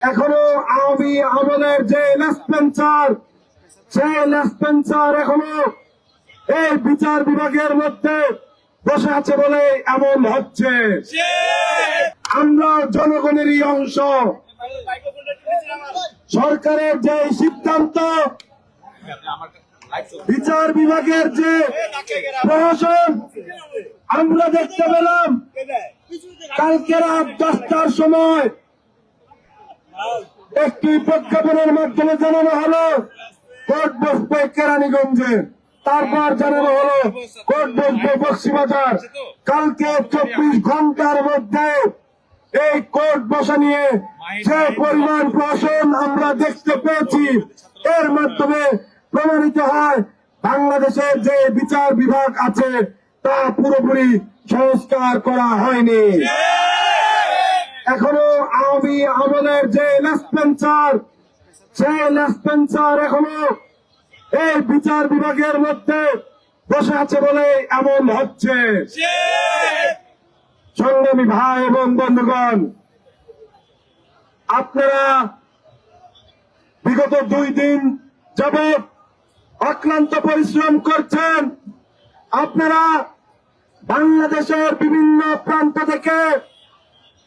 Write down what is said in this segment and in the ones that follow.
এখনো আওয়ামী আমলের যে লেসপেন্সার, সেই লেসপেন্সার এখনো এই বিচার বিভাগের মধ্যে বসে আছে বলে এমন হচ্ছে। আমরা জনগণেরই অংশ। সরকারের যে সিদ্ধান্ত, বিচার বিভাগের যে প্রশাসন, আমরা দেখতে পেলাম কালকে রাত 10টার সময় একটি প্রজ্ঞাপনের মাধ্যমে জানানো হলো কোর্ট বসবে কেরানীগঞ্জে, তারপর জানানো হলো কোর্ট বসবে বক্সিবাজার। কালকে 24 ঘন্টার মধ্যে এই কোর্ট বসা নিয়ে যে পরিমাণ প্রশাসন আমরা দেখতে পেয়েছি, এর মাধ্যমে প্রমাণিত হয় বাংলাদেশের যে বিচার বিভাগ আছে তা পুরোপুরি সংস্কার করা হয়নি। এখনো আওয়ামী আমলের যে লেসপেন্সার, সেই লেসপেন্সার এখনো এই বিচার বিভাগের মধ্যে বসে আছে বলে এমন হচ্ছে। সংগ্রামী ভাই এবং বন্ধুগণ, আপনারা বিগত 2 দিন যাবৎ অক্লান্ত পরিশ্রম করছেন। আপনারা বাংলাদেশের বিভিন্ন প্রান্ত থেকে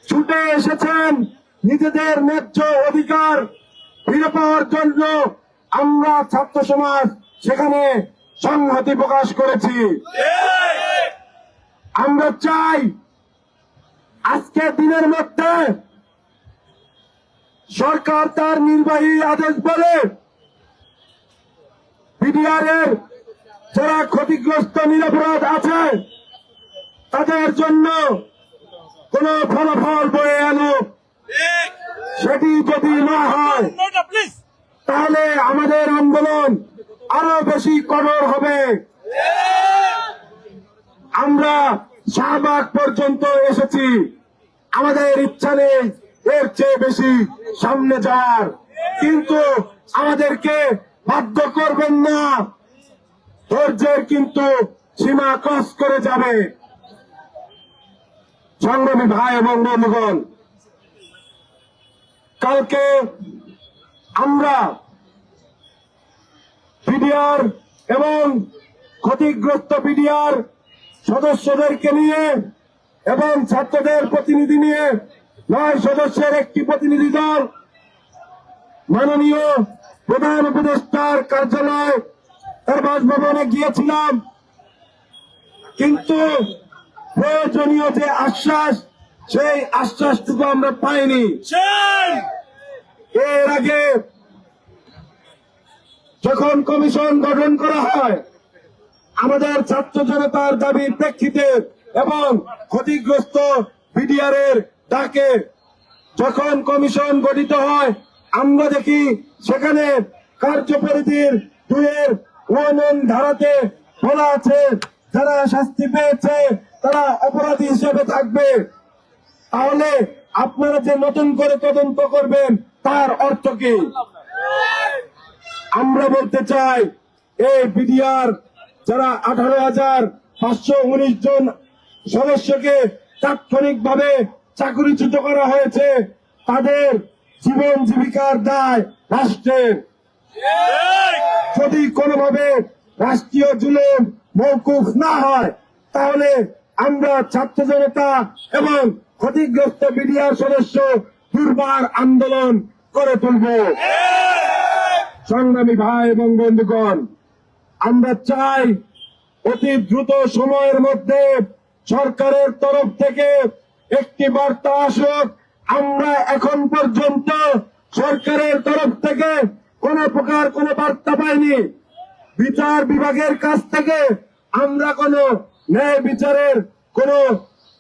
ছুটে এসেছেন নিজেদের ন্যায্য অধিকার ফিরে পাওয়ার জন্য। আমরা ছাত্র সমাজ সেখানে সংহতি প্রকাশ করেছি। আমরা চাই আজকের দিনের মধ্যে সরকার তার নির্বাহী আদেশ বলে বিডিআর এর যারা ক্ষতিগ্রস্ত নিরপরাধ আছে তাদের জন্য কোন ফলাফল বয়ে আনো। সেটি যদি না হয় তাহলে আমাদের আন্দোলন আরো বেশি কঠোর হবে। আমরা শাহবাগ পর্যন্ত এসেছি, আমাদের ইচ্ছা নেই এর চেয়ে বেশি সামনে যাওয়ার, কিন্তু আমাদেরকে বাধ্য করবেন না। ধৈর্যের কিন্তু সীমা ক্রস করে যাবে। সংগ্রামী ভাই এবং বন্ধুগণ, কালকে আমরা বিডিআর এবং ক্ষতিগ্রস্ত বিডিআর সদস্যদেরকে নিয়ে এবং ছাত্রদের প্রতিনিধি নিয়ে 9 সদস্যের একটি প্রতিনিধি দল মাননীয় প্রধান উপদেষ্টার কার্যালয় তার বাসভবনে গিয়েছিলাম, কিন্তু প্রয়োজনীয় যে আশ্বাস, সেই আশ্বাসটুকু আমরা পাইনি। এর আগে যখন কমিশন গঠন করা হয় আমাদের ছাত্র জনতার দাবির প্রেক্ষিতে এবং ক্ষতিগ্রস্ত বিডিআর এর ডাকে যখন কমিশন গঠিত হয়, আমরা দেখি সেখানে কার্যপরিধির 2-1 ধারাতে বলা আছে যারা শাস্তি পেয়েছে তারা অপরাধী হিসেবে থাকবে। তাহলে আপনারা যে নতুন করে তদন্ত করবেন তার অর্থ কি? আমরা বলতে চাই এই বিডিআর যারা 18,519 জন সদস্যকে তাৎক্ষণিকভাবে চাকরিচ্যুত করা হয়েছে, তাদের জীবন জীবিকার দায় রাষ্ট্রের। যদি কোনোভাবে রাষ্ট্রীয় জুলুম মওকুফ না হয় তাহলে আমরা ছাত্র জনতা এবং ক্ষতিগ্রস্ত বিডিআর সদস্য দুর্বার আন্দোলন করে তুলব। সংগ্রামী ভাই এবং বন্ধুগণ, আমরা চাই অতি দ্রুত সময়ের মধ্যে সরকারের তরফ থেকে একটি বার্তা আসুক। আমরা এখন পর্যন্ত সরকারের তরফ থেকে কোন প্রকার কোন বার্তা পাইনি। বিচার বিভাগের কাছ থেকে আমরা কোন ন্যায় বিচারের কোন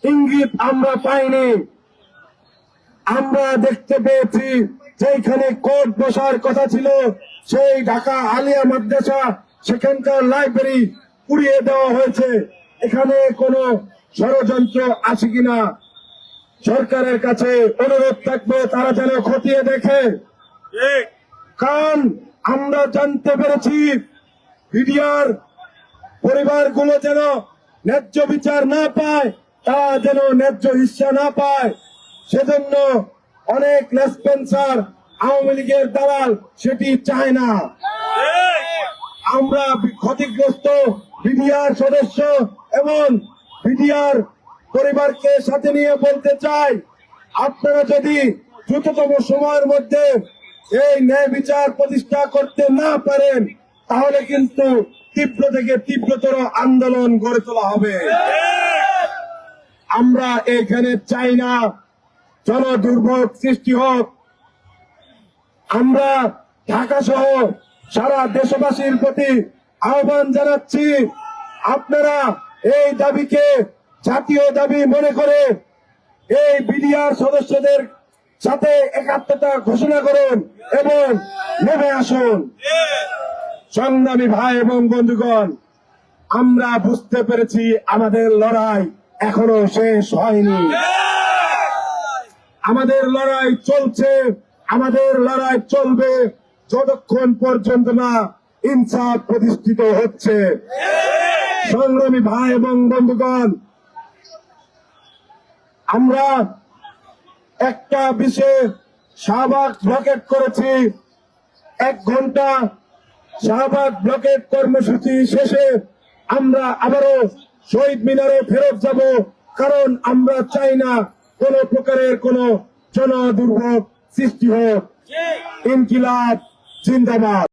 ইঙ্গিত আমরা পাইনি। আমরা দেখতে পেয়েছি যেখানে কোর্ট বসার কথা ছিল সেই ঢাকা আলিয়া মাদ্রাসা, সেখানকার লাইব্রেরি পুড়িয়ে দেওয়া হয়েছে। এখানে কোন ষড়যন্ত্র আছে কিনা সরকারের কাছে অনুরোধ থাকবে তারা যেন খতিয়ে দেখে। কারণ আমরা জানতে পেরেছি বিডিআর পরিবারগুলো যেন ন্যায্য বিচার না পায়, তারা যেন ন্যায্য হিস্সা না পায়, সেজন্য অনেক লেসপেন্সার আওয়ামী লীগের দালাল সেটি চায় না। আমরা ক্ষতিগ্রস্ত বিডিআর সদস্য এবং বিডিআর পরিবারকে সাথে নিয়ে বলতে চাই, আপনারা যদি দ্রুততম সময়ের মধ্যে এই ন্যায় বিচার প্রতিষ্ঠা করতে না পারেন, তাহলে কিন্তু তীব্র থেকে তীব্রতর আন্দোলন গড়ে তোলা হবে। আমরা এখানে চাই না জনদুর্ভোগ সৃষ্টি হোক। আমরা ঢাকা সহ সারা দেশবাসীর প্রতি আহ্বান জানাচ্ছি, আপনারা এই দাবিকে জাতীয় দাবি মনে করে এই বিডিআর সদস্যদের সাথে একাত্মতা ঘোষণা করুন এবং নেমে আসুন। সংগ্রামী ভাই এবং বন্ধুগণ, আমরা বুঝতে পেরেছি আমাদের লড়াই এখনো শেষ হয়নি। আমাদের লড়াই চলছে, আমাদের লড়াই চলবে যতক্ষণ পর্যন্ত না ইনসাফ প্রতিষ্ঠিত হচ্ছে। সংগ্রামী ভাই এবং বন্ধুগণ, আমরা একটা বিশেষ শাহবাগ ব্লকেট করেছি। 1 ঘন্টা শাহবাগ ব্লকেট কর্মসূচি শেষে আমরা আবারও শহীদ মিনারে ফেরত যাব, কারণ আমরা চাই না কোন প্রকারের কোন জনদুর্ভোগ সৃষ্টি হোক। ইনকিলাব জিন্দাবাদ।